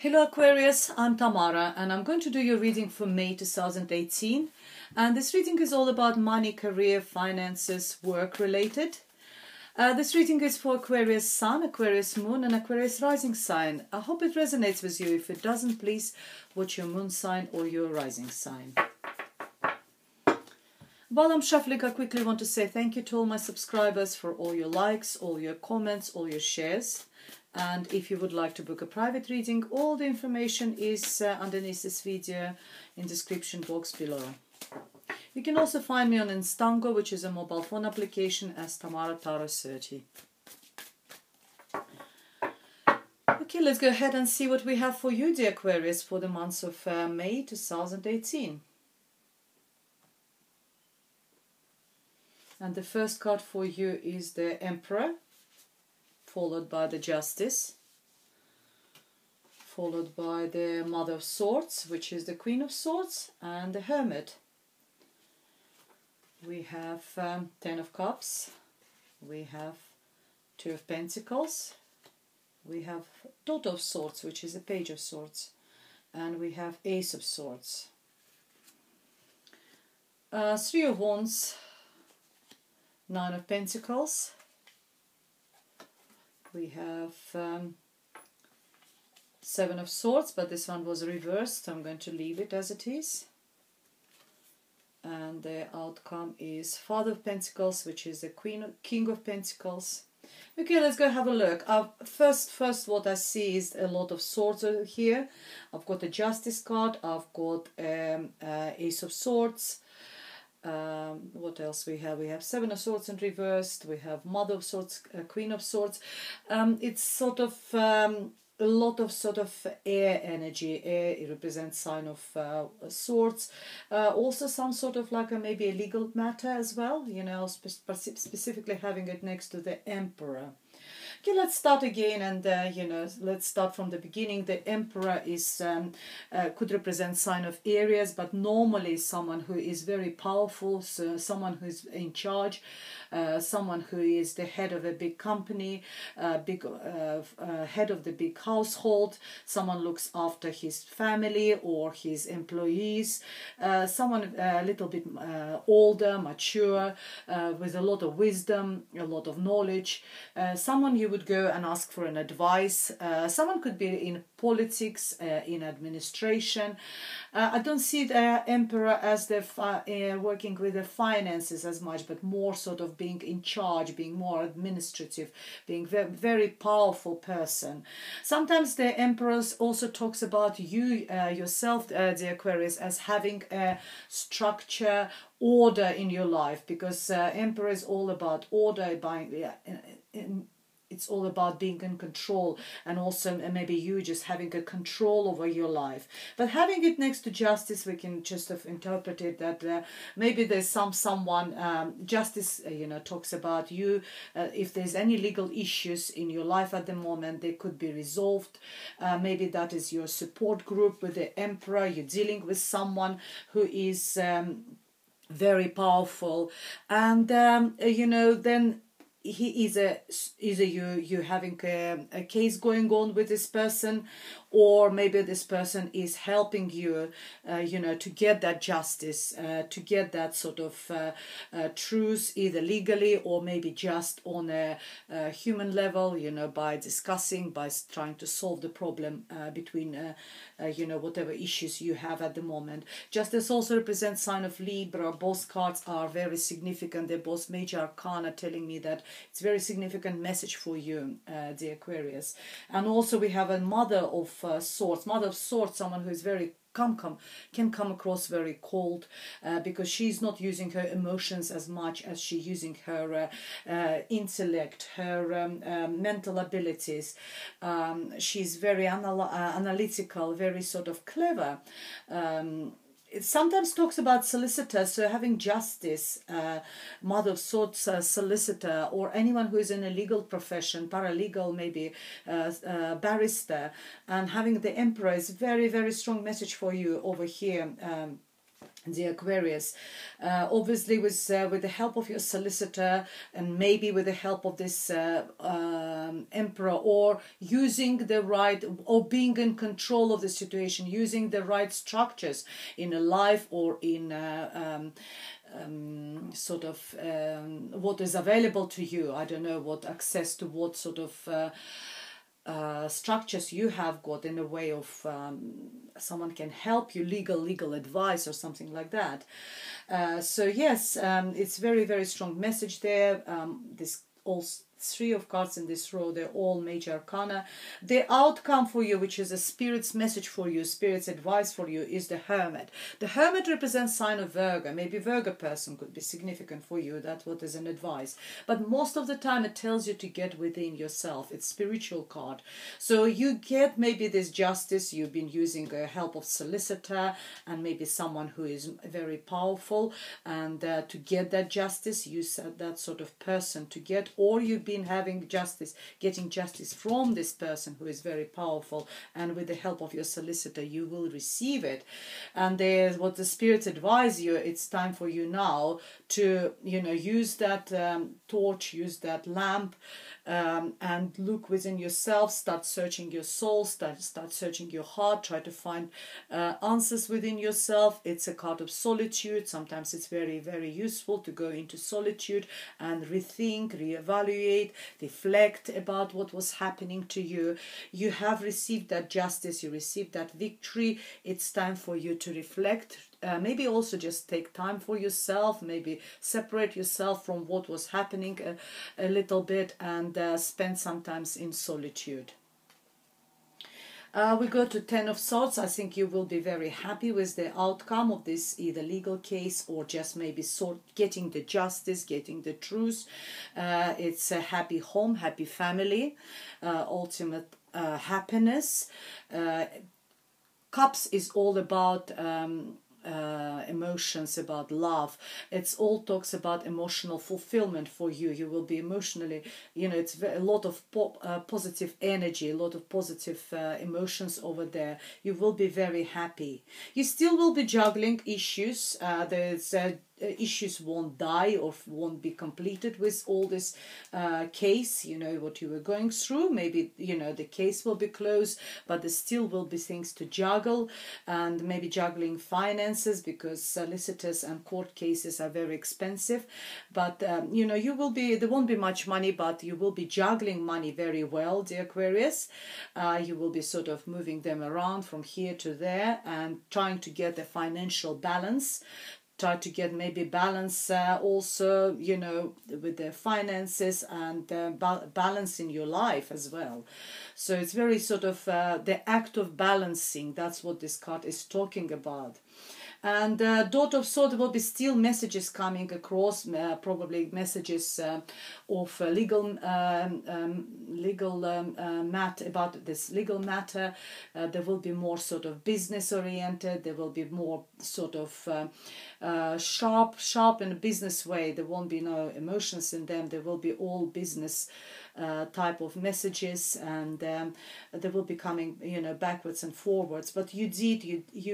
Hello Aquarius, I'm Tamara and I'm going to do your reading for May 2018, and this reading is all about money, career, finances, work related. This reading is for Aquarius Sun, Aquarius Moon and Aquarius Rising sign. I hope it resonates with you. If it doesn't, please watch your moon sign or your rising sign. While I'm shuffling, I quickly want to say thank you to all my subscribers for all your likes, all your comments, all your shares. And if you would like to book a private reading, all the information is underneath this video in the description box below. You can also find me on Instango, which is a mobile phone application, as Tamara Tarot 30. Okay, let's go ahead and see what we have for you, dear Aquarius, for the month of May 2018. And the first card for you is the Emperor, followed by the Justice, followed by the Mother of Swords, which is the Queen of Swords, and the Hermit. We have Ten of Cups, we have Two of Pentacles, we have Daughter of Swords, which is the Page of Swords, and we have Ace of Swords. Three of Wands, Nine of Pentacles, we have Seven of Swords, but this one was reversed, so I'm going to leave it as it is. And the outcome is Father of Pentacles, which is the King of Pentacles. Okay, let's go have a look. First what I see is a lot of swords over here. I've got a Justice card, I've got Ace of Swords. What else we have? We have Seven of Swords in reversed, we have Mother of Swords, Queen of Swords. It's sort of a lot of sort of air energy. Air, it represents sign of swords. Also some sort of like maybe a legal matter as well, you know, specifically having it next to the Emperor. Okay, let's start again, and you know, let's start from the beginning. The Emperor is could represent sign of Aries, but normally someone who is very powerful, so someone who is in charge, someone who is the head of a big company, head of the big household, someone looks after his family or his employees, someone a little bit older, mature, with a lot of wisdom, a lot of knowledge, someone you would go and ask for an advice. Someone could be in politics, in administration. I don't see the Emperor as the working with the finances as much, but more sort of being in charge, being more administrative, being very, very powerful person. Sometimes the Emperor also talks about you yourself, dear Aquarius, as having a structure, order in your life, because Emperor is all about order, it's all about being in control, and also maybe you just having a control over your life. But having it next to Justice, we can just interpret it that maybe there's someone, Justice, you know, talks about you. If there's any legal issues in your life at the moment, they could be resolved. Maybe that is your support group with the Emperor. You're dealing with someone who is very powerful, and you know, then he is either you having a case going on with this person, or maybe this person is helping you, you know, to get that justice, to get that sort of truth, either legally or maybe just on a human level, you know, by discussing, by trying to solve the problem between, you know, whatever issues you have at the moment. Justice also represents sign of Libra. Both cards are very significant. They're both major arcana, telling me that it's a very significant message for you, dear Aquarius. And also we have a Mother of Swords. Mother of Swords, someone who is very can come across very cold, because she's not using her emotions as much as she's using her intellect, her mental abilities. She's very analytical, very sort of clever. It sometimes talks about solicitors, so having Justice, Mother of Swords, solicitor, or anyone who is in a legal profession, paralegal maybe, barrister, and having the Emperor is very, very strong message for you over here. the Aquarius, obviously with the help of your solicitor, and maybe with the help of this emperor, or using the right, or being in control of the situation, using the right structures in a life, or in what is available to you. I don't know what access to what sort of structures you have got, in a way of someone can help you, legal advice or something like that. So yes, it's very, very strong message there. This all three of cards in this row, they're all major arcana. The outcome for you, which is a spirit's message for you, spirit's advice for you, is the Hermit. The Hermit represents sign of Virgo. Maybe Virgo person could be significant for you. That's what is an advice. But most of the time it tells you to get within yourself. It's spiritual card. So you get maybe this justice. You've been using the help of solicitor and maybe someone who is very powerful, and to get that justice, you said that sort of person to get, or you've been having justice, getting justice from this person who is very powerful, and with the help of your solicitor you will receive it. And there's what the spirits advise you. It's time for you now to, use that torch, use that lamp, and look within yourself, start searching your soul, start searching your heart, try to find answers within yourself. It's a card of solitude. Sometimes it's very, very useful to go into solitude and rethink, reevaluate, reflect about what was happening to you. You have received that justice, you received that victory. It's time for you to reflect. Maybe also just take time for yourself, maybe separate yourself from what was happening a little bit, and spend some time in solitude. We go to Ten of Swords. I think you will be very happy with the outcome of this either legal case or just maybe getting the justice, getting the truth. It's a happy home, happy family, ultimate happiness. Cups is all about emotions, about love. It's all talks about emotional fulfillment for you. You will be emotionally, it's a lot of positive energy, a lot of positive emotions over there. You will be very happy. You still will be juggling issues. There's issues won't die or won't be completed with all this case, what you were going through. Maybe, the case will be closed, but there still will be things to juggle, and maybe juggling finances, because solicitors and court cases are very expensive. But, you will be, there won't be much money, but you will be juggling money very well, dear Aquarius. You will be sort of moving them around from here to there and trying to get a financial balance. Try to get maybe balance also, with the finances, and balance in your life as well. So it's very sort of the act of balancing. That's what this card is talking about. And Daughter of Swords, there will be still messages coming across, probably messages of legal matter, about this legal matter. There will be more sort of business oriented. There will be more sort of sharp in a business way. There won't be no emotions in them. There will be all business type of messages, and they will be coming, backwards and forwards. But you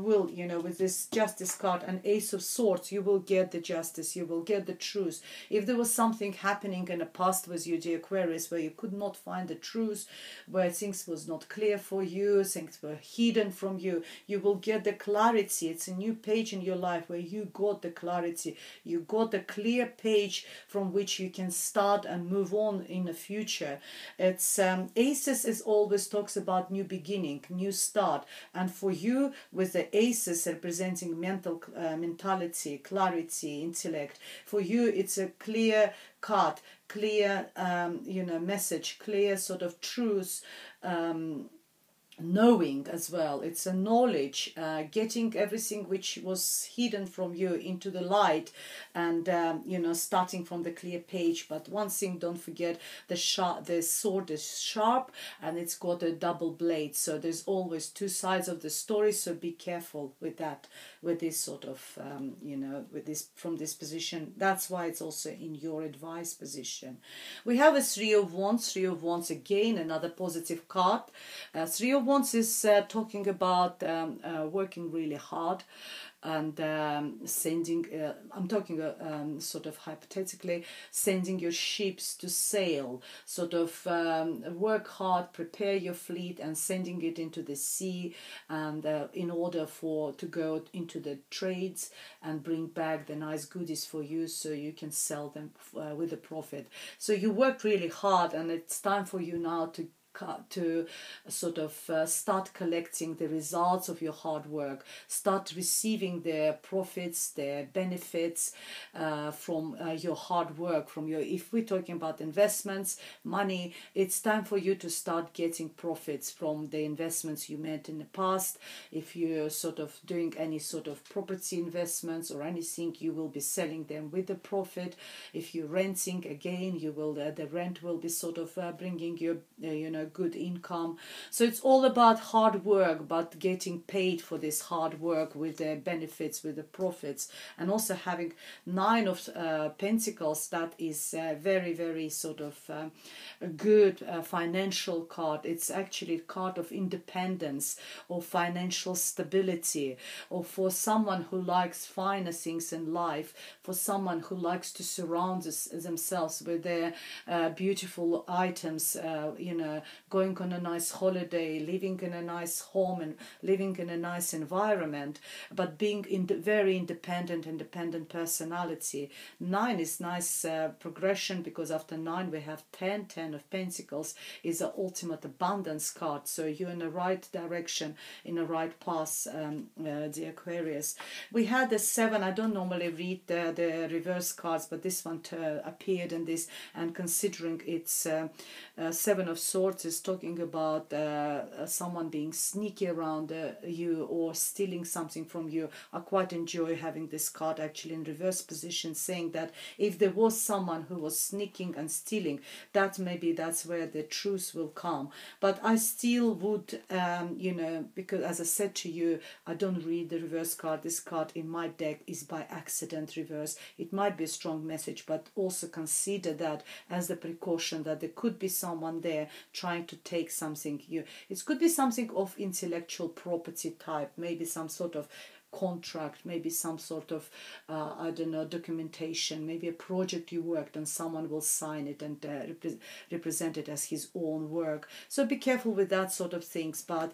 will, with this Justice card and Ace of Swords, you will get the justice, you will get the truth. If there was something happening in the past with you, dear Aquarius, where you could not find the truth, where things was not clear for you, things were hidden from you, you will get the clarity. It's a new page in your life where you got the clarity, you got the clear page from which you can start and move on in the future. It's Aces is always talks about new beginning, new start, and for you, with the Aces representing mentality, clarity, intellect, for you it's a clear card, clear message, clear sort of truth, knowing as well. It's a knowledge, getting everything which was hidden from you into the light, and starting from the clear page. But one thing, don't forget, the sword is sharp and it's got a double blade, so there's always two sides of the story. So be careful with that, with this sort of with this, from this position. That's why it's also in your advice position. We have a Three of Wands. Three of Wands, again another positive card. Three of Wands is talking about working really hard and sending, I'm talking sort of hypothetically, sending your ships to sail, sort of work hard, prepare your fleet and sending it into the sea, and in order to go into the trades and bring back the nice goodies for you so you can sell them with a profit. So you worked really hard, and it's time for you now to sort of start collecting the results of your hard work, start receiving the profits, the benefits from your hard work, from your, if we're talking about investments, money, it's time for you to start getting profits from the investments you made in the past. If you're sort of doing any sort of property investments or anything, you will be selling them with a profit. If you're renting, again, you will the rent will be sort of bringing you good income. So it's all about hard work, but getting paid for this hard work with the benefits, with the profits, and also having 9 of Pentacles. That is very, very sort of a good financial card. It's actually a card of independence or financial stability, or for someone who likes finer things in life, for someone who likes to surround themselves with their beautiful items, going on a nice holiday, living in a nice home and living in a nice environment, but being very independent personality. 9 is nice progression, because after 9 we have 10 of Pentacles is the ultimate abundance card. So you're in the right direction, in the right path, the Aquarius. We had the 7. I don't normally read the reverse cards, but this one appeared in this, and considering it's 7 of Swords is talking about someone being sneaky around you or stealing something from you. I quite enjoy having this card actually in reverse position, saying that if there was someone who was sneaking and stealing, that maybe that's where the truth will come. But I still would, because as I said to you, I don't read the reverse card. This card in my deck is by accident reverse. It might be a strong message, but also consider that as the precaution that there could be someone there trying to take something. It could be something of intellectual property type, maybe some sort of contract, maybe some sort of documentation, maybe a project you worked on, someone will sign it and represent it as his own work. So be careful with that sort of things. But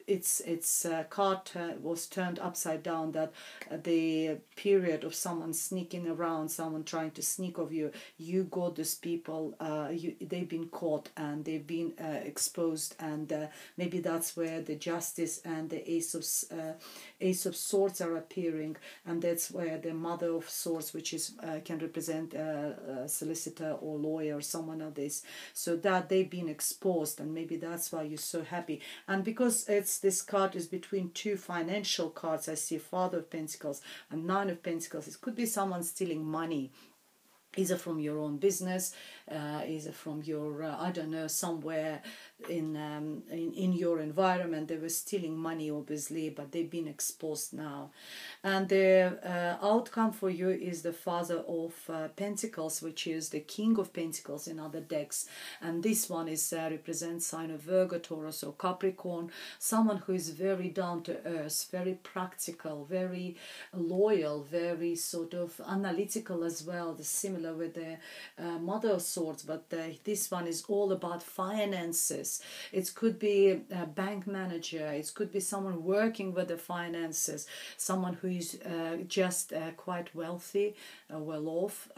its card was turned upside down, that the period of someone sneaking around, someone trying to sneak of you, you got these people, they've been caught and they've been exposed, and maybe that's where the Justice and the Ace of Swords are appearing, and that's where the Mother of Swords, which is can represent a solicitor or lawyer or someone of this, so that they've been exposed, and maybe that's why you're so happy. And because this card is between 2 financial cards, I see Father of Pentacles and 9 of Pentacles. It could be someone stealing money, either from your own business, either from your, somewhere in your environment. They were stealing money, obviously, but they've been exposed now. And the outcome for you is the Father of Pentacles, which is the King of Pentacles in other decks. And this one is represents sign of Virgo, Taurus or Capricorn, someone who is very down to earth, very practical, very loyal, very sort of analytical as well, the similar with the Mother of Swords, but this one is all about finances. It could be a bank manager, it could be someone working with the finances, someone who is just quite wealthy, well off,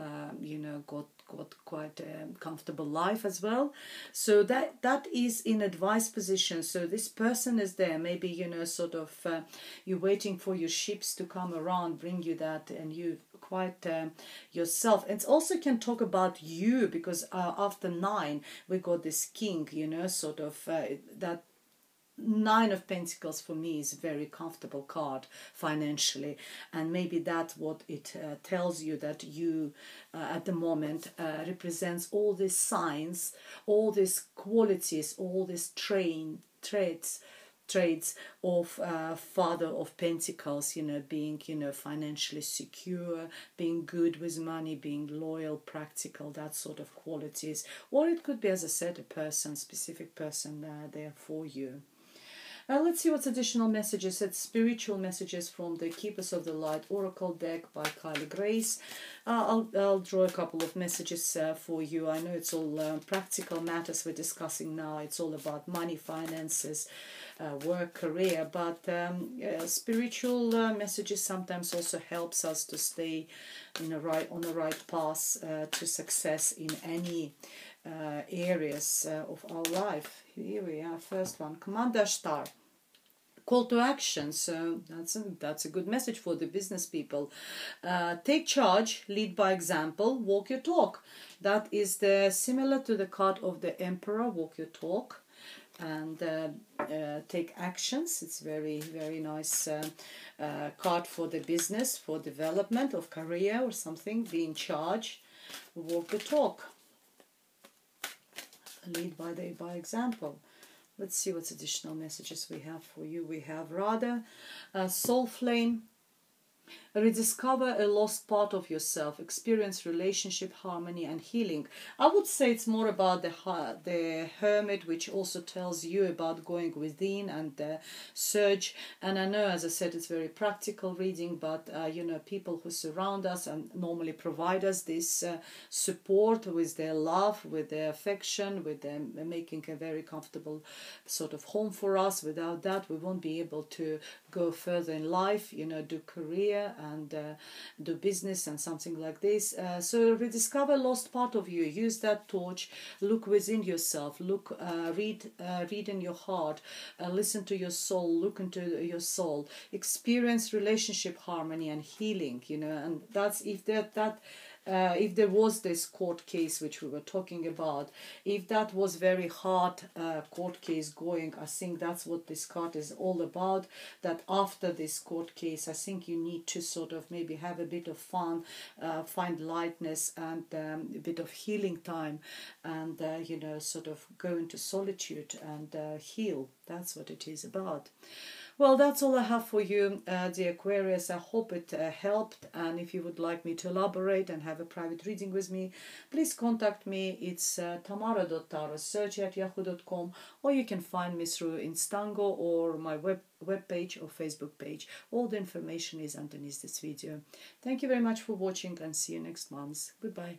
got quite a comfortable life as well. So that is in advice position. So this person is there, maybe you're waiting for your ships to come around, bring you that, and you quite yourself. And also can talk about you, because after 9 we got this King, that 9 of Pentacles for me is a very comfortable card financially, and maybe that's what it tells you, that you at the moment represents all these signs, all these qualities, all these traits traits of Father of Pentacles, being, financially secure, being good with money, being loyal, practical, that sort of qualities. Or it could be, as I said, a person, specific person there for you. Let's see what's additional messages. It's spiritual messages from the Keepers of the Light Oracle deck by Kylie Grace. I'll draw a couple of messages for you. I know it's all practical matters we're discussing now. It's all about money, finances, work, career. But spiritual messages sometimes also helps us to stay on the right path to success in any areas of our life. Here we are, first one, Commander Star. Call to action, so that's a good message for the business people. Take charge, lead by example, walk your talk. That is similar to the card of the Emperor, walk your talk, and take actions. It's very, very nice card for the business, for development of career or something. Be in charge, walk the talk. Lead by example. Let's see what additional messages we have for you. We have Radha, Soul Flame. Rediscover a lost part of yourself. Experience relationship, harmony and healing. I would say it's more about the Hermit, which also tells you about going within and search. And I know, as I said, it's very practical reading, but people who surround us and normally provide us this support with their love, with their affection, with them making a very comfortable sort of home for us. Without that, we won't be able to go further in life, do career and do business and something like this. So rediscover lost part of you. Use that torch. Look within yourself. Look, read in your heart. Listen to your soul. Look into your soul. Experience relationship harmony and healing. And that's if there was this court case which we were talking about, if that was very hard court case going, I think that's what this card is all about. That after this court case, I think you need to sort of maybe have a bit of fun, find lightness and a bit of healing time, and sort of go into solitude and heal. That's what it is about. Well, that's all I have for you, dear Aquarius. I hope it helped, and if you would like me to elaborate and have a private reading with me, please contact me. It's tamara.tarosearch@yahoo.com, or you can find me through Instango or my web page or Facebook page. All the information is underneath this video. Thank you very much for watching, and see you next month. Goodbye.